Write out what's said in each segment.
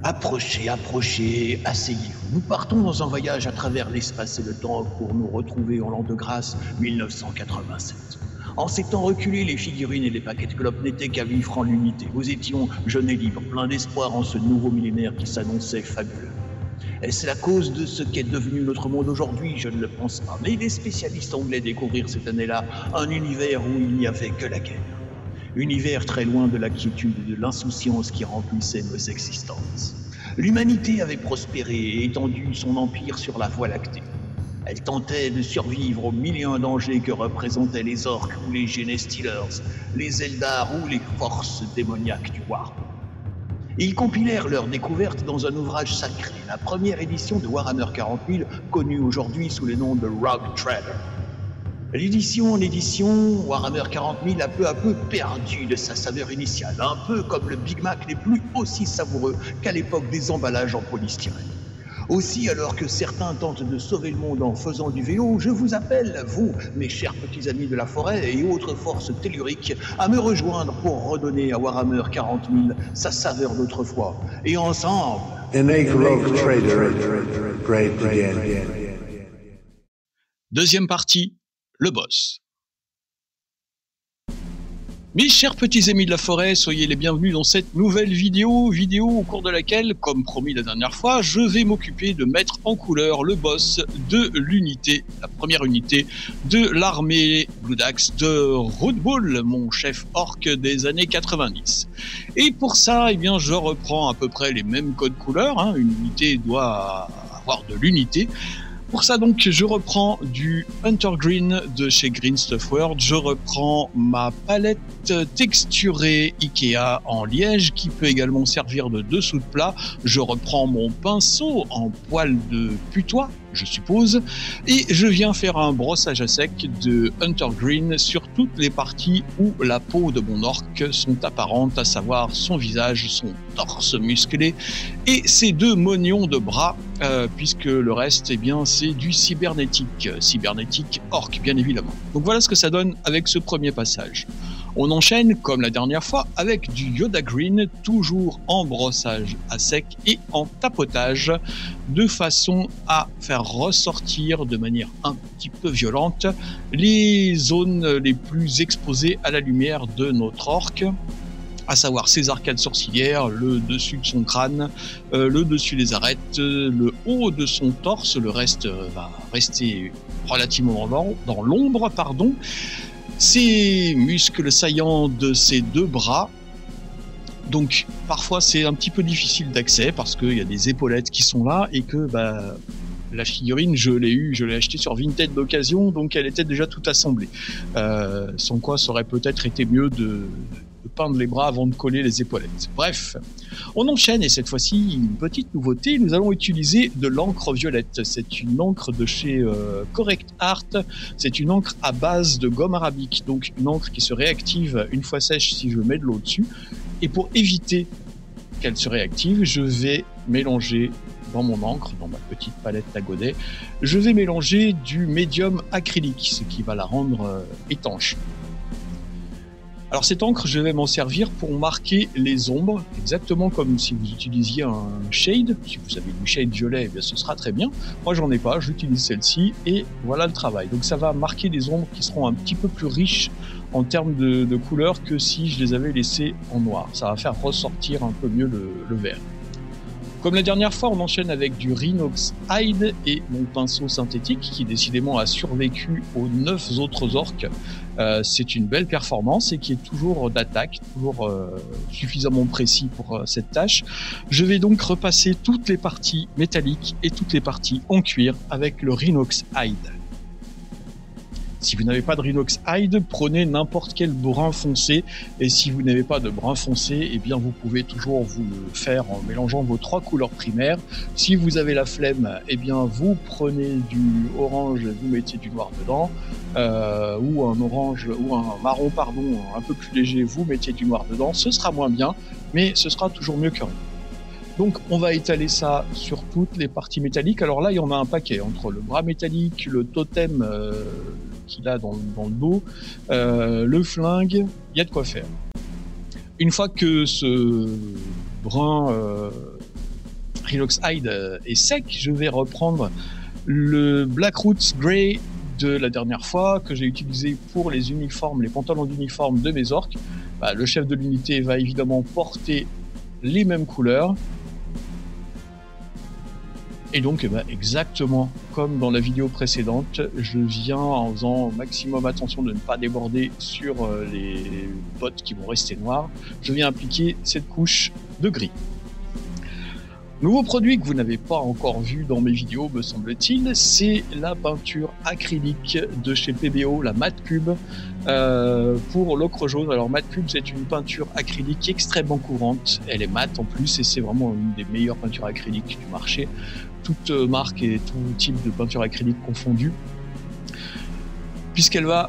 Approchez, approchez, asseyez-vous. Nous partons dans un voyage à travers l'espace et le temps pour nous retrouver en l'an de grâce 1987. En ces temps reculés, les figurines et les paquets de clopes n'étaient qu'à vivre en l'unité. Nous étions jeunes et libres, pleins d'espoir en ce nouveau millénaire qui s'annonçait fabuleux. Est-ce la cause de ce qu'est devenu notre monde aujourd'hui? Je ne le pense pas. Mais les spécialistes anglais découvrirent cette année-là un univers où il n'y avait que la guerre. Univers très loin de la quiétude et de l'insouciance qui remplissaient nos existences. L'humanité avait prospéré et étendu son empire sur la Voie lactée. Elle tentait de survivre aux mille et un dangers que représentaient les orques ou les Genestealers, les Eldar ou les forces démoniaques du War. Ils compilèrent leurs découvertes dans un ouvrage sacré, la première édition de Warhammer 40 000, connue aujourd'hui sous le nom de Rogue Trader. L'édition en édition, Warhammer 40 000 a peu à peu perdu de sa saveur initiale, un peu comme le Big Mac n'est plus aussi savoureux qu'à l'époque des emballages en polystyrène. Aussi, alors que certains tentent de sauver le monde en faisant du vélo, je vous appelle, vous, mes chers petits amis de la forêt et autres forces telluriques, à me rejoindre pour redonner à Warhammer 40 000 sa saveur d'autrefois. Et ensemble... Deuxième partie. Le boss. Mes chers petits amis de la forêt, soyez les bienvenus dans cette nouvelle vidéo au cours de laquelle, comme promis la dernière fois, je vais m'occuper de mettre en couleur le boss de l'unité, la première unité de l'armée Blood Axe de Roadbull, mon chef orc des années 90. Et pour ça, eh bien, je reprends à peu près les mêmes codes couleurs, hein. Une unité doit avoir de l'unité. Pour ça donc, je reprends du Hunter Green de chez Green Stuff World, je reprends ma palette texturée Ikea en liège qui peut également servir de dessous de plat, je reprends mon pinceau en poil de putois, je suppose, et je viens faire un brossage à sec de Hunter Green sur toutes les parties où la peau de mon orc sont apparentes, à savoir son visage, son torse musclé et ses deux mognons de bras, puisque le reste, eh bien, c'est du cybernétique orc, bien évidemment. Donc voilà ce que ça donne avec ce premier passage. On enchaîne, comme la dernière fois, avec du Yoda Green, toujours en brossage à sec et en tapotage, de façon à faire ressortir de manière un petit peu violente les zones les plus exposées à la lumière de notre orc, à savoir ses arcades sourcilières, le dessus de son crâne, le dessus des arêtes, le haut de son torse, le reste va rester relativement dans l'ombre, ses muscles saillants de ses deux bras. Donc parfois c'est un petit peu difficile d'accès parce qu'il y a des épaulettes qui sont là et que la figurine je l'ai achetée sur Vinted d'occasion, donc elle était déjà toute assemblée. Sans quoi ça aurait peut-être été mieux de peindre les bras avant de coller les épaulettes. Bref, on enchaîne et cette fois-ci une petite nouveauté, nous allons utiliser de l'encre violette. C'est une encre de chez Correct Art, c'est une encre à base de gomme arabique, donc une encre qui se réactive une fois sèche si je mets de l'eau dessus. Et pour éviter qu'elle se réactive, je vais mélanger dans mon encre, dans ma petite palette à godet, je vais mélanger du médium acrylique, ce qui va la rendre étanche. Alors cette encre, je vais m'en servir pour marquer les ombres, exactement comme si vous utilisiez un shade. Si vous avez du shade violet, eh bien, ce sera très bien. Moi j'en ai pas, j'utilise celle-ci et voilà le travail. Donc ça va marquer des ombres qui seront un petit peu plus riches en termes de couleurs que si je les avais laissées en noir. Ça va faire ressortir un peu mieux le vert. Comme la dernière fois, on enchaîne avec du Rhinox Hide et mon pinceau synthétique qui décidément a survécu aux 9 autres orques. C'est une belle performance et qui est toujours d'attaque, toujours suffisamment précis pour cette tâche. Je vais donc repasser toutes les parties métalliques et toutes les parties en cuir avec le Rhinox Hide. Si vous n'avez pas de Rhinox Hide, prenez n'importe quel brun foncé. Et si vous n'avez pas de brun foncé, eh bien vous pouvez toujours vous le faire en mélangeant vos 3 couleurs primaires. Si vous avez la flemme, eh bien vous prenez du orange, vous mettez du noir dedans, ou un orange ou un marron un peu plus léger, vous mettez du noir dedans. Ce sera moins bien, mais ce sera toujours mieux que rien. Donc on va étaler ça sur toutes les parties métalliques. Alors là, il y en a un paquet, entre le bras métallique, le totem qu'il a dans le dos, le flingue, il y a de quoi faire. Une fois que ce brun Relox Hide est sec, je vais reprendre le Black Roots Grey de la dernière fois que j'ai utilisé pour les uniformes, les pantalons d'uniforme de mes orques. Le chef de l'unité va évidemment porter les mêmes couleurs. Et donc, exactement comme dans la vidéo précédente, je viens en faisant au maximum attention de ne pas déborder sur les bottes qui vont rester noires. Je viens appliquer cette couche de gris. Nouveau produit que vous n'avez pas encore vu dans mes vidéos, me semble-t-il, c'est la peinture acrylique de chez PBO, la Matte Cube, pour l'ocre jaune. Alors Matte Cube, c'est une peinture acrylique extrêmement courante. Elle est mate en plus et c'est vraiment une des meilleures peintures acryliques du marché. Toute marque et tout type de peinture acrylique confondue. Puisqu'elle va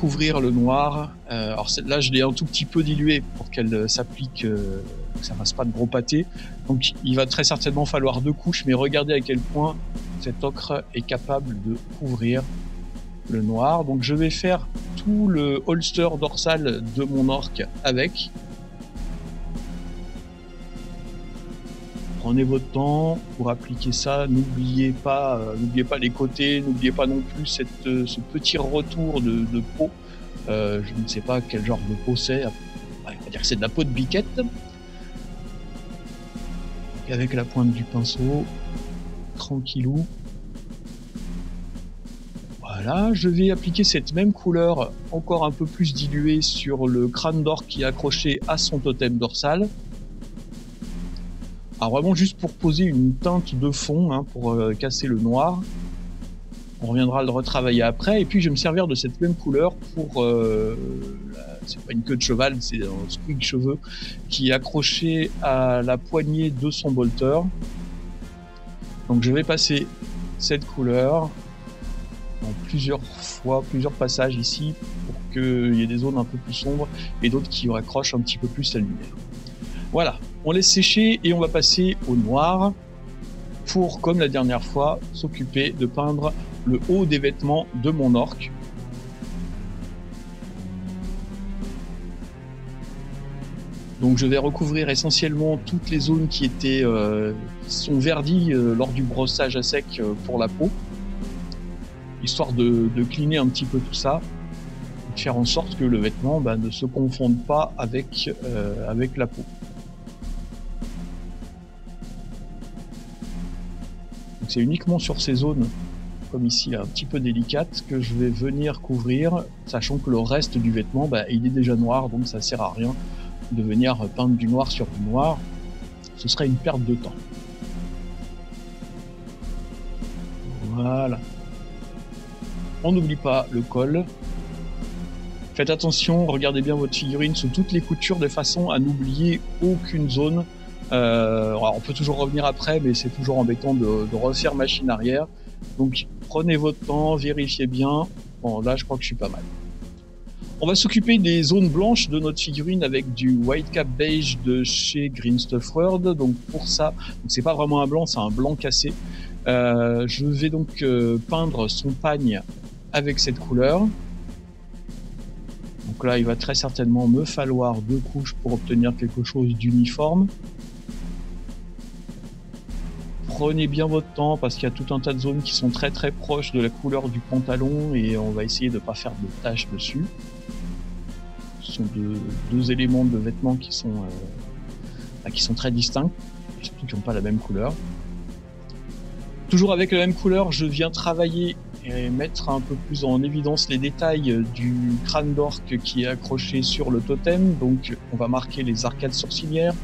couvrir le noir. Alors là, je l'ai un tout petit peu diluée pour qu'elle s'applique, que ça ne fasse pas de gros pâté. Donc il va très certainement falloir 2 couches, mais regardez à quel point cet ocre est capable de couvrir le noir. Donc je vais faire tout le holster dorsal de mon orc avec. Prenez votre temps pour appliquer ça, n'oubliez pas les côtés, n'oubliez pas non plus ce petit retour de peau. Je ne sais pas quel genre de peau c'est, on va dire que c'est de la peau de biquette. Et avec la pointe du pinceau, tranquillou. Voilà, je vais appliquer cette même couleur encore un peu plus diluée sur le crâne d'orque qui est accroché à son totem dorsal. Alors vraiment juste pour poser une teinte de fond, pour casser le noir. On reviendra le retravailler après. Et puis je vais me servir de cette même couleur pour... c'est pas une queue de cheval, c'est un squig cheveux qui est accroché à la poignée de son bolter. Donc je vais passer cette couleur en plusieurs fois, plusieurs passages ici pour qu'il y ait des zones un peu plus sombres et d'autres qui accrochent un petit peu plus la lumière. Voilà, on laisse sécher et on va passer au noir pour, comme la dernière fois, s'occuper de peindre le haut des vêtements de mon orc. Donc je vais recouvrir essentiellement toutes les zones qui sont verdies lors du brossage à sec pour la peau, histoire de cleaner un petit peu tout ça, de faire en sorte que le vêtement ne se confonde pas avec la peau. Donc c'est uniquement sur ces zones, comme ici, là, un petit peu délicates, que je vais venir couvrir, sachant que le reste du vêtement, il est déjà noir, donc ça sert à rien de venir peindre du noir sur du noir. Ce serait une perte de temps. Voilà. On n'oublie pas le col. Faites attention, regardez bien votre figurine sous toutes les coutures de façon à n'oublier aucune zone. Alors on peut toujours revenir après, mais c'est toujours embêtant de refaire machine arrière. Donc prenez votre temps, vérifiez bien. Bon, là je crois que je suis pas mal. On va s'occuper des zones blanches de notre figurine avec du Whitecap Beige de chez Green Stuff World. Donc pour ça, c'est pas vraiment un blanc, c'est un blanc cassé. Je vais donc peindre son pagne avec cette couleur. Donc là, il va très certainement me falloir 2 couches pour obtenir quelque chose d'uniforme. Prenez bien votre temps parce qu'il y a tout un tas de zones qui sont très très proches de la couleur du pantalon et on va essayer de ne pas faire de taches dessus. Ce sont deux éléments de vêtements qui sont très distincts, et surtout qui n'ont pas la même couleur. Toujours avec la même couleur, je viens travailler et mettre un peu plus en évidence les détails du crâne d'orc qui est accroché sur le totem. Donc on va marquer les arcades sourcilières,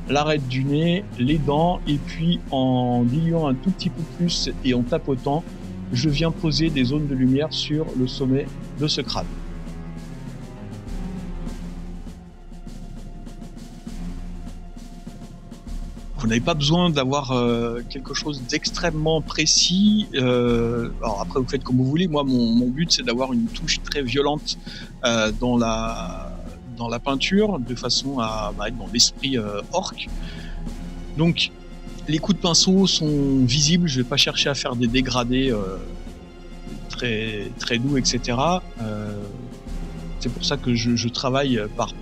l'arête du nez, les dents, et puis en diluant un tout petit peu plus et en tapotant, je viens poser des zones de lumière sur le sommet de ce crâne. Vous n'avez pas besoin d'avoir quelque chose d'extrêmement précis. Alors après, vous faites comme vous voulez. Moi, mon but, c'est d'avoir une touche très violente dans la peinture, de façon à être dans l'esprit orc. Donc, les coups de pinceau sont visibles. Je ne vais pas chercher à faire des dégradés très, très doux, etc. C'est pour ça que je travaille par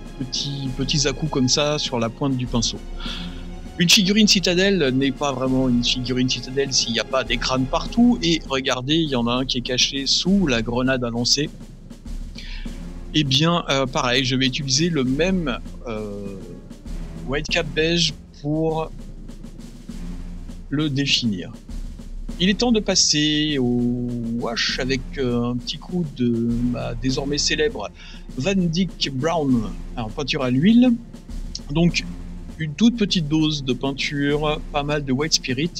petits à-coups comme ça sur la pointe du pinceau. Une figurine citadelle n'est pas vraiment une figurine citadelle s'il n'y a pas des crânes partout. Et regardez, il y en a un qui est caché sous la grenade à lancer. Eh bien, pareil, je vais utiliser le même Whitecap beige pour le définir. Il est temps de passer au wash avec un petit coup de ma désormais célèbre Van Dyck Brown en peinture à l'huile. Donc, une toute petite dose de peinture, pas mal de White Spirit,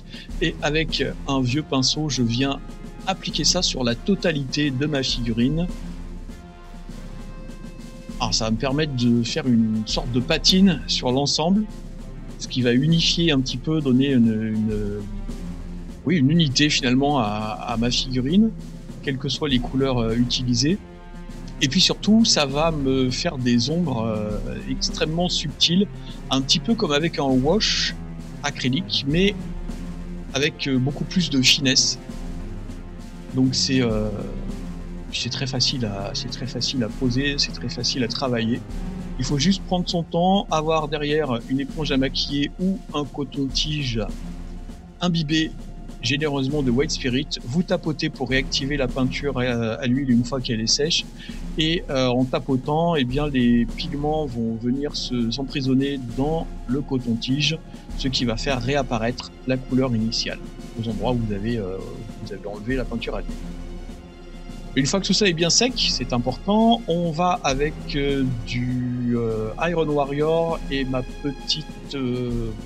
et avec un vieux pinceau, je viens appliquer ça sur la totalité de ma figurine. Alors ça va me permettre de faire une sorte de patine sur l'ensemble, ce qui va unifier un petit peu, donner une unité finalement à ma figurine, quelles que soient les couleurs utilisées. Et puis surtout, ça va me faire des ombres extrêmement subtiles, un petit peu comme avec un wash acrylique, mais avec beaucoup plus de finesse. Donc c'est très facile à poser, c'est très facile à travailler. Il faut juste prendre son temps, avoir derrière une éponge à maquiller ou un coton-tige imbibé généreusement de White Spirit, vous tapotez pour réactiver la peinture à l'huile une fois qu'elle est sèche, et en tapotant, eh bien, les pigments vont venir s'emprisonner dans le coton-tige, ce qui va faire réapparaître la couleur initiale aux endroits où vous avez enlevé la peinture à l'huile. Une fois que tout ça est bien sec, c'est important, on va avec du Iron Warrior et ma petite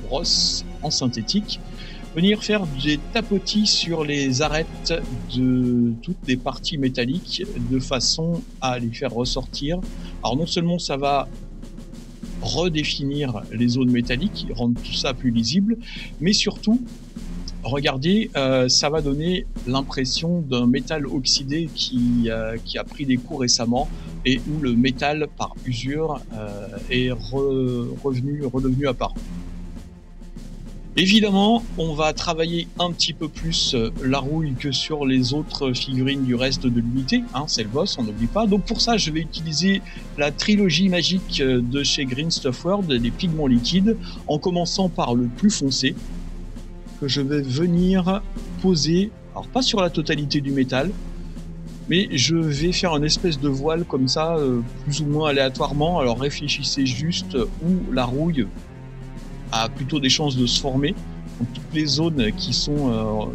brosse en synthétique venir faire des tapotis sur les arêtes de toutes les parties métalliques de façon à les faire ressortir. Alors non seulement ça va redéfinir les zones métalliques, rendre tout ça plus lisible, mais surtout, regardez, ça va donner l'impression d'un métal oxydé qui a pris des coups récemment et où le métal par usure est redevenu apparent. Évidemment, on va travailler un petit peu plus la rouille que sur les autres figurines du reste de l'unité, hein, c'est le boss, on n'oublie pas. Donc pour ça, je vais utiliser la trilogie magique de chez Green Stuff World, des pigments liquides, en commençant par le plus foncé, que je vais venir poser, alors pas sur la totalité du métal, mais je vais faire une espèce de voile comme ça, plus ou moins aléatoirement. Alors réfléchissez juste où la rouille a plutôt des chances de se former. Donc, toutes les zones qui sont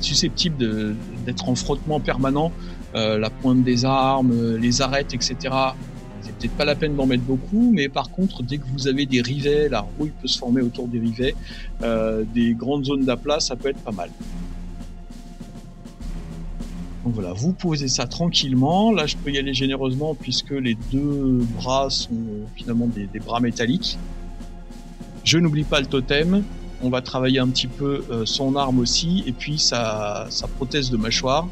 susceptibles d'être en frottement permanent, la pointe des armes, les arêtes, etc. C'est peut-être pas la peine d'en mettre beaucoup, mais par contre, dès que vous avez des rivets, la rouille peut se former autour des rivets, des grandes zones d'aplat, ça peut être pas mal. Donc voilà, vous posez ça tranquillement. Là, je peux y aller généreusement puisque les deux bras sont finalement des bras métalliques. Je n'oublie pas le totem. On va travailler un petit peu son arme aussi et puis sa prothèse de mâchoire.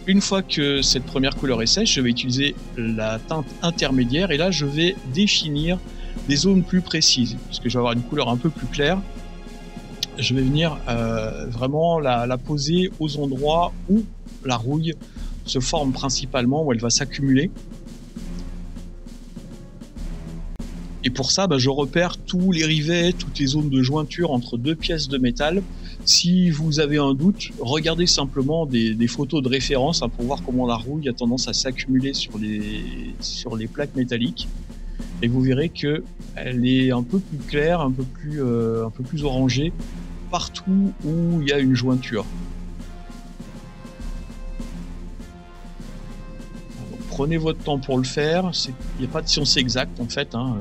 Une fois que cette première couleur est sèche, je vais utiliser la teinte intermédiaire et là, je vais définir des zones plus précises puisque je vais avoir une couleur un peu plus claire. Je vais venir vraiment la poser aux endroits où la rouille se forme principalement, où elle va s'accumuler. Et pour ça, je repère tous les rivets, toutes les zones de jointure entre deux pièces de métal. Si vous avez un doute, regardez simplement des photos de référence pour voir comment la rouille a tendance à s'accumuler sur les plaques métalliques. Et vous verrez que elle est un peu plus claire, un peu plus orangée, partout où il y a une jointure. Alors, prenez votre temps pour le faire, il n'y a pas de science exacte en fait, hein.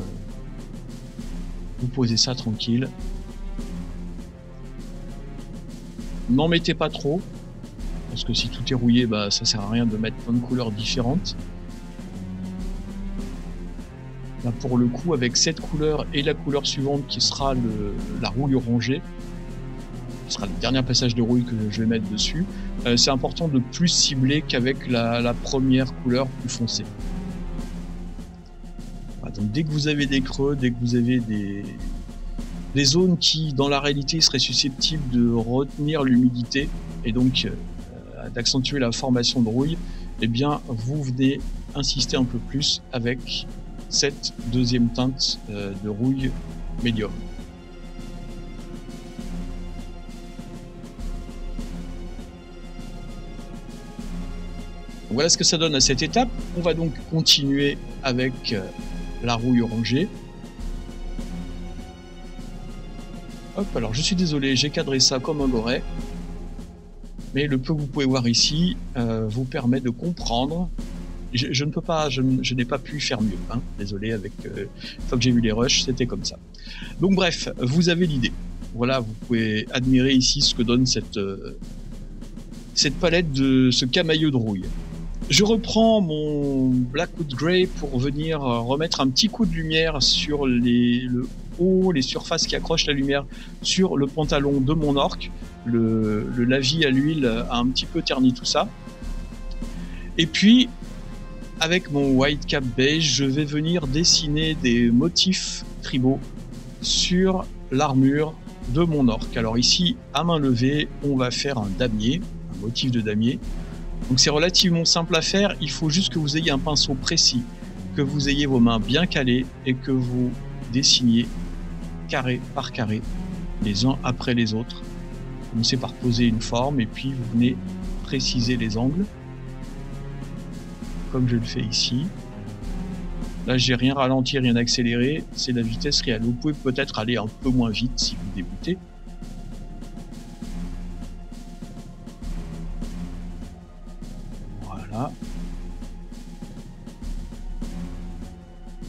Vous posez ça tranquille. N'en mettez pas trop, parce que si tout est rouillé, ça sert à rien de mettre plein de couleurs différentes. Là pour le coup, avec cette couleur et la couleur suivante qui sera la rouille orangée, ce sera le dernier passage de rouille que je vais mettre dessus, c'est important de plus cibler qu'avec la première couleur plus foncée. Voilà, donc dès que vous avez des creux, dès que vous avez des zones qui dans la réalité seraient susceptibles de retenir l'humidité et donc d'accentuer la formation de rouille, eh bien vous venez insister un peu plus avec cette deuxième teinte de rouille médium. Voilà ce que ça donne à cette étape. On va donc continuer avec la rouille orangée. Hop, alors je suis désolé, j'ai cadré ça comme un goret. Mais le peu que vous pouvez voir ici vous permet de comprendre. Je ne peux pas, je n'ai pas pu faire mieux. Hein. Désolé, avec une fois que j'ai vu les rushs, c'était comme ça. Donc bref, vous avez l'idée. Voilà, vous pouvez admirer ici ce que donne cette palette de ce camailleux de rouille. Je reprends mon Blackwood Grey pour venir remettre un petit coup de lumière sur le haut, les surfaces qui accrochent la lumière sur le pantalon de mon orc. Le lavis à l'huile a un petit peu terni tout ça. Et puis, avec mon Whitecap beige, je vais venir dessiner des motifs tribaux sur l'armure de mon orc. Alors ici, à main levée, on va faire un damier, un motif de damier. Donc c'est relativement simple à faire, il faut juste que vous ayez un pinceau précis, que vous ayez vos mains bien calées et que vous dessiniez carré par carré, les uns après les autres. Commencez par poser une forme et puis vous venez préciser les angles, comme je le fais ici. Là j'ai rien ralenti, rien accéléré, c'est la vitesse réelle. Vous pouvez peut-être aller un peu moins vite si vous débutez. Voilà.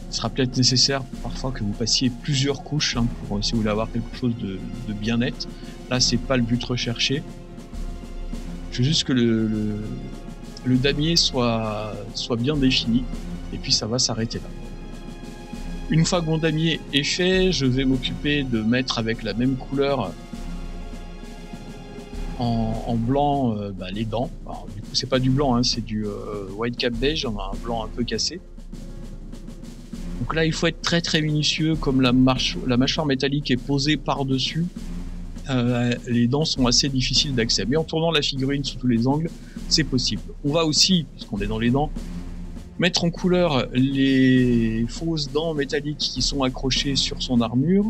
Il sera peut-être nécessaire parfois que vous passiez plusieurs couches hein, pour si vous voulez avoir quelque chose de bien net. Là, c'est pas le but recherché. Je veux juste que le damier soit bien défini et puis ça va s'arrêter là. Une fois que mon damier est fait, je vais m'occuper de mettre avec la même couleur en blanc les dents. Alors, du coup, c'est pas du blanc, hein, c'est du Whitecap beige, on a un blanc un peu cassé. Donc là, il faut être très très minutieux, comme la mâchoire métallique est posée par-dessus. Les dents sont assez difficiles d'accès, mais en tournant la figurine sous tous les angles, c'est possible. On va aussi, puisqu'on est dans les dents, mettre en couleur les fausses dents métalliques qui sont accrochées sur son armure.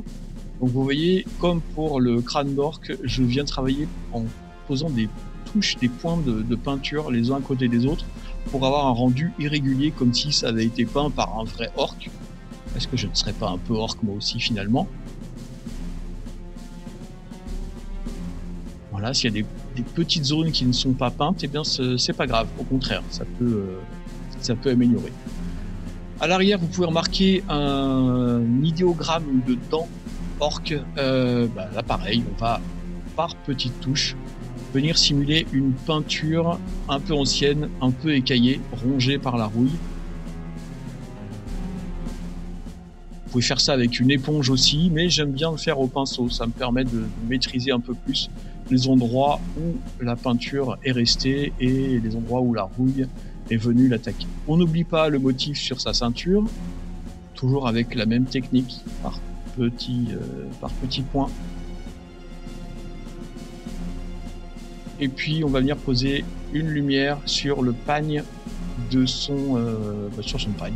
Donc vous voyez, comme pour le crâne d'orc, je viens travailler en posant des touches, des points de peinture les uns à côté des autres pour avoir un rendu irrégulier comme si ça avait été peint par un vrai orc. Est-ce que je ne serais pas un peu orc moi aussi finalement? Voilà, s'il y a des petites zones qui ne sont pas peintes, eh bien c'est pas grave, au contraire, ça peut améliorer. À l'arrière, vous pouvez remarquer un idéogramme de dents orc. Là pareil, on va par petites touches venir simuler une peinture un peu ancienne, un peu écaillée, rongée par la rouille. Vous pouvez faire ça avec une éponge aussi, mais j'aime bien le faire au pinceau, ça me permet de maîtriser un peu plus les endroits où la peinture est restée et les endroits où la rouille est venue l'attaquer. On n'oublie pas le motif sur sa ceinture, toujours avec la même technique, par petits points. Et puis on va venir poser une lumière sur le pagne de son pagne,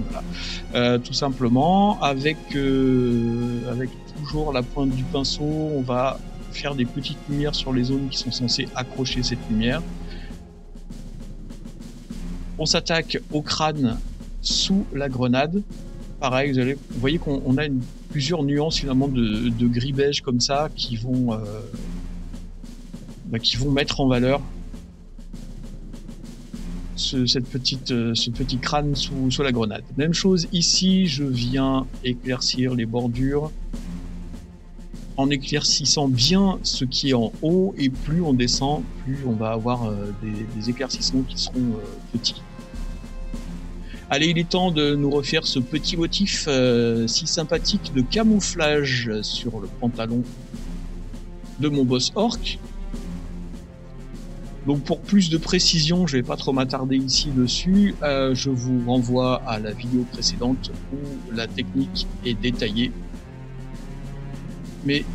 voilà. Tout simplement avec toujours la pointe du pinceau, on va faire des petites lumières sur les zones qui sont censées accrocher cette lumière. On s'attaque au crâne sous la grenade. Pareil, vous voyez qu'on a plusieurs nuances finalement de gris beige comme ça qui vont mettre en valeur ce petit crâne sous la grenade. Même chose ici, je viens éclaircir les bordures en éclaircissant bien ce qui est en haut, et plus on descend, plus on va avoir des éclaircissements qui seront petits. Allez, il est temps de nous refaire ce petit motif si sympathique de camouflage sur le pantalon de mon boss orc. Donc pour plus de précision, je vais pas trop m'attarder ici dessus, je vous renvoie à la vidéo précédente où la technique est détaillée. Mais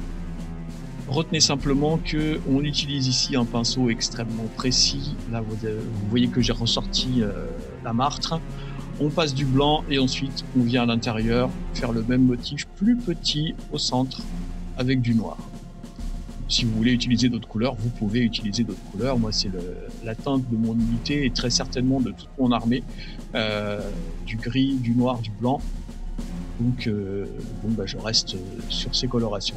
retenez simplement que on utilise ici un pinceau extrêmement précis. Là vous voyez que j'ai ressorti la martre. On passe du blanc et ensuite on vient à l'intérieur faire le même motif plus petit au centre avec du noir. Si vous voulez utiliser d'autres couleurs, vous pouvez utiliser d'autres couleurs. Moi, c'est la teinte de mon unité et très certainement de toute mon armée, du gris, du noir, du blanc. Donc, je reste sur ces colorations.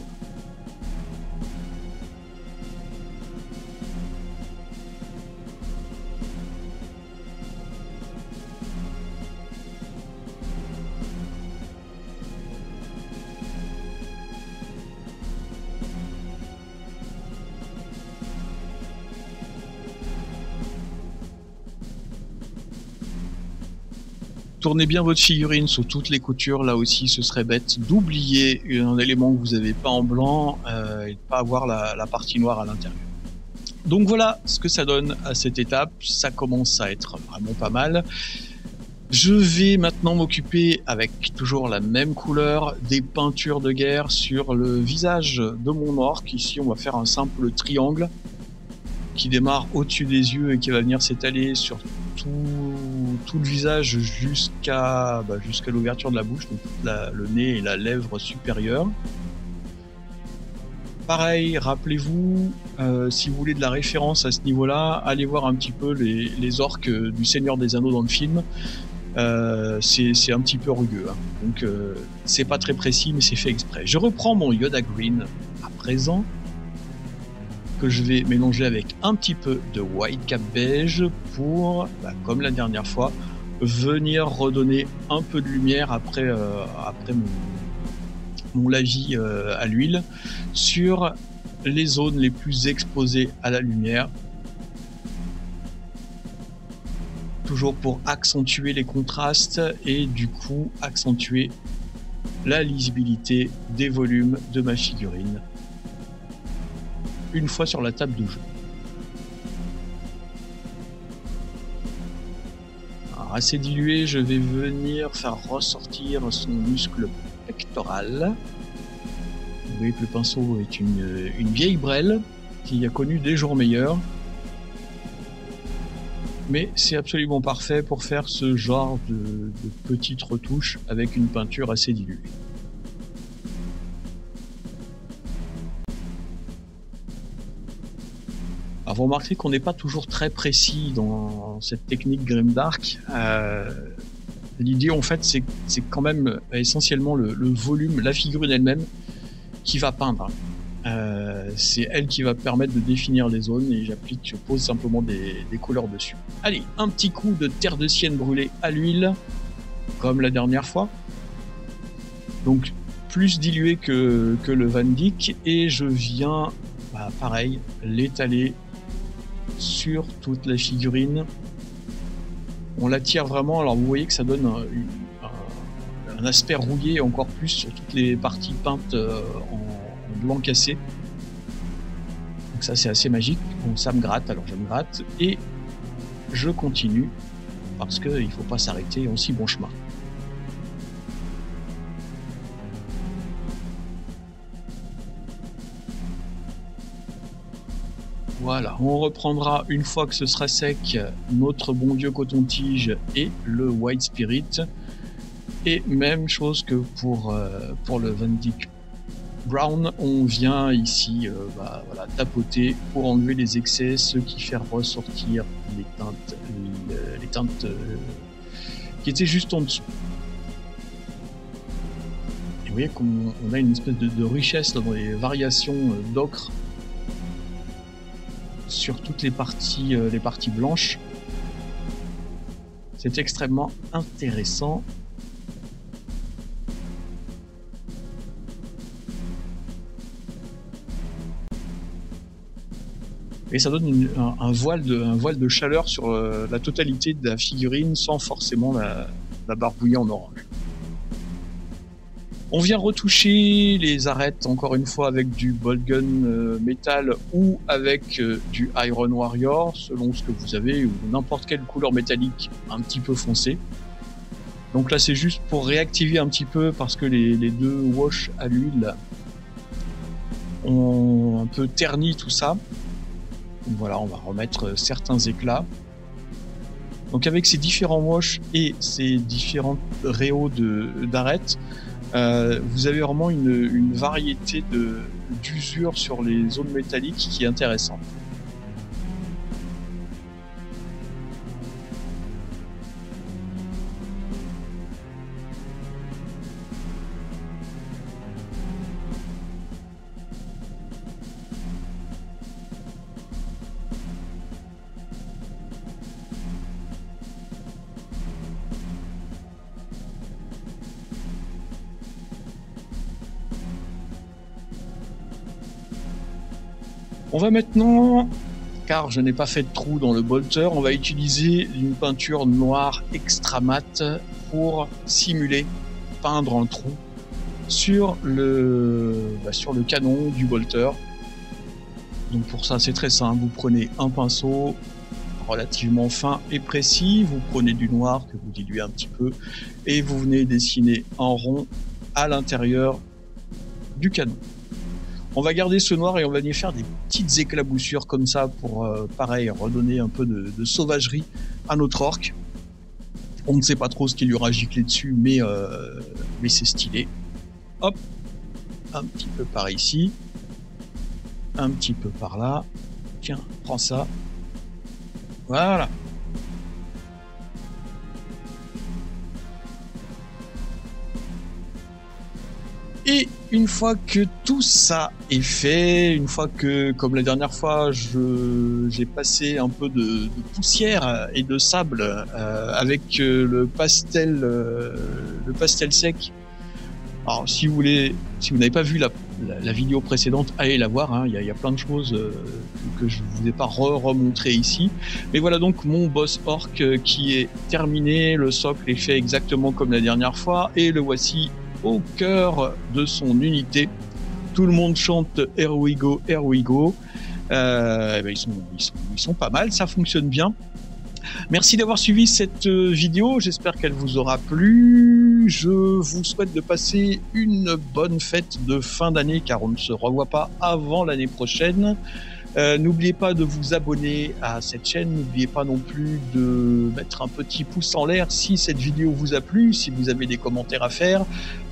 Tournez bien votre figurine sous toutes les coutures, là aussi ce serait bête d'oublier un élément que vous n'avez pas en blanc et de pas avoir la partie noire à l'intérieur. Donc voilà ce que ça donne à cette étape, ça commence à être vraiment pas mal. Je vais maintenant m'occuper, avec toujours la même couleur, des peintures de guerre sur le visage de mon orc. Ici on va faire un simple triangle qui démarre au-dessus des yeux et qui va venir s'étaler sur tout le visage jusqu'à l'ouverture de la bouche, donc le nez et la lèvre supérieure. Pareil, rappelez-vous, si vous voulez de la référence à ce niveau-là, allez voir un petit peu les orques du Seigneur des Anneaux dans le film. C'est un petit peu rugueux, hein. Donc c'est pas très précis, mais c'est fait exprès. Je reprends mon Yoda Green à présent, que je vais mélanger avec un petit peu de Whitecap beige pour, comme la dernière fois, venir redonner un peu de lumière après mon lavis à l'huile sur les zones les plus exposées à la lumière. Toujours pour accentuer les contrastes et du coup accentuer la lisibilité des volumes de ma figurine une fois sur la table de jeu. Alors, assez dilué, je vais venir faire ressortir son muscle pectoral. Vous voyez que le pinceau est une vieille brêle qui a connu des jours meilleurs. Mais c'est absolument parfait pour faire ce genre de petites retouches avec une peinture assez diluée. Alors vous remarquez qu'on n'est pas toujours très précis dans cette technique grimdark. L'idée en fait c'est quand même essentiellement le volume, la figurine elle-même qui va peindre. C'est elle qui va permettre de définir les zones et je pose simplement des couleurs dessus. Allez, un petit coup de terre de sienne brûlée à l'huile, comme la dernière fois. Donc plus dilué que le Van Dyck et je viens, pareil, l'étaler sur toute la figurine. On la tire vraiment, alors vous voyez que ça donne un aspect rouillé encore plus sur toutes les parties peintes en blanc cassé. Donc ça c'est assez magique. Bon, ça me gratte, alors je me gratte et je continue parce qu'il ne faut pas s'arrêter en si bon chemin. Voilà, on reprendra une fois que ce sera sec notre bon vieux coton-tige et le White Spirit. Et même chose que pour le Van Dyck Brown, on vient ici tapoter pour enlever les excès, ce qui fait ressortir les teintes qui étaient juste en dessous. Et vous voyez qu'on a une espèce de richesse là, dans les variations d'ocre sur toutes les parties blanches. C'est extrêmement intéressant. Et ça donne un voile de chaleur sur la totalité de la figurine sans forcément la barbouiller en orange. On vient retoucher les arêtes encore une fois avec du Boltgun métal ou avec du Iron Warrior selon ce que vous avez ou n'importe quelle couleur métallique un petit peu foncée. Donc là c'est juste pour réactiver un petit peu parce que les deux wash à l'huile ont un peu terni tout ça. Donc voilà, on va remettre certains éclats. Donc avec ces différents wash et ces différents réaux d'arêtes, vous avez vraiment une variété d'usure sur les zones métalliques qui est intéressante. On va maintenant, car je n'ai pas fait de trou dans le bolter, on va utiliser une peinture noire extra mat pour simuler, peindre un trou sur le canon du bolter. Donc pour ça c'est très simple, vous prenez un pinceau relativement fin et précis, vous prenez du noir que vous diluez un petit peu et vous venez dessiner un rond à l'intérieur du canon. On va garder ce noir et on va venir faire des petites éclaboussures comme ça pour, pareil, redonner un peu de sauvagerie à notre orc. On ne sait pas trop ce qui lui aura giclé dessus, mais c'est stylé. Hop, un petit peu par ici, un petit peu par là. Tiens, prends ça. Voilà. Et une fois que tout ça est fait, une fois que, comme la dernière fois, j'ai passé un peu de poussière et de sable avec le pastel sec. Alors, si vous n'avez pas vu la vidéo précédente, allez la voir. Hein, y a plein de choses que je vous ai pas remontré ici. Mais voilà donc mon boss orc qui est terminé. Le socle est fait exactement comme la dernière fois et le voici au cœur de son unité. Tout le monde chante Here we go, here we go. Ils sont pas mal, ça fonctionne bien. Merci d'avoir suivi cette vidéo, j'espère qu'elle vous aura plu. Je vous souhaite de passer une bonne fête de fin d'année car on ne se revoit pas avant l'année prochaine. N'oubliez pas de vous abonner à cette chaîne, n'oubliez pas non plus de mettre un petit pouce en l'air si cette vidéo vous a plu, si vous avez des commentaires à faire,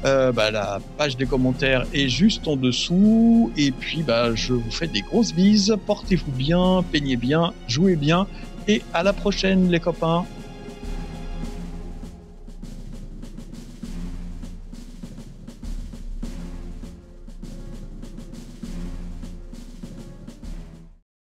la page des commentaires est juste en dessous, et puis je vous fais des grosses bises, portez-vous bien, peignez bien, jouez bien, et à la prochaine les copains.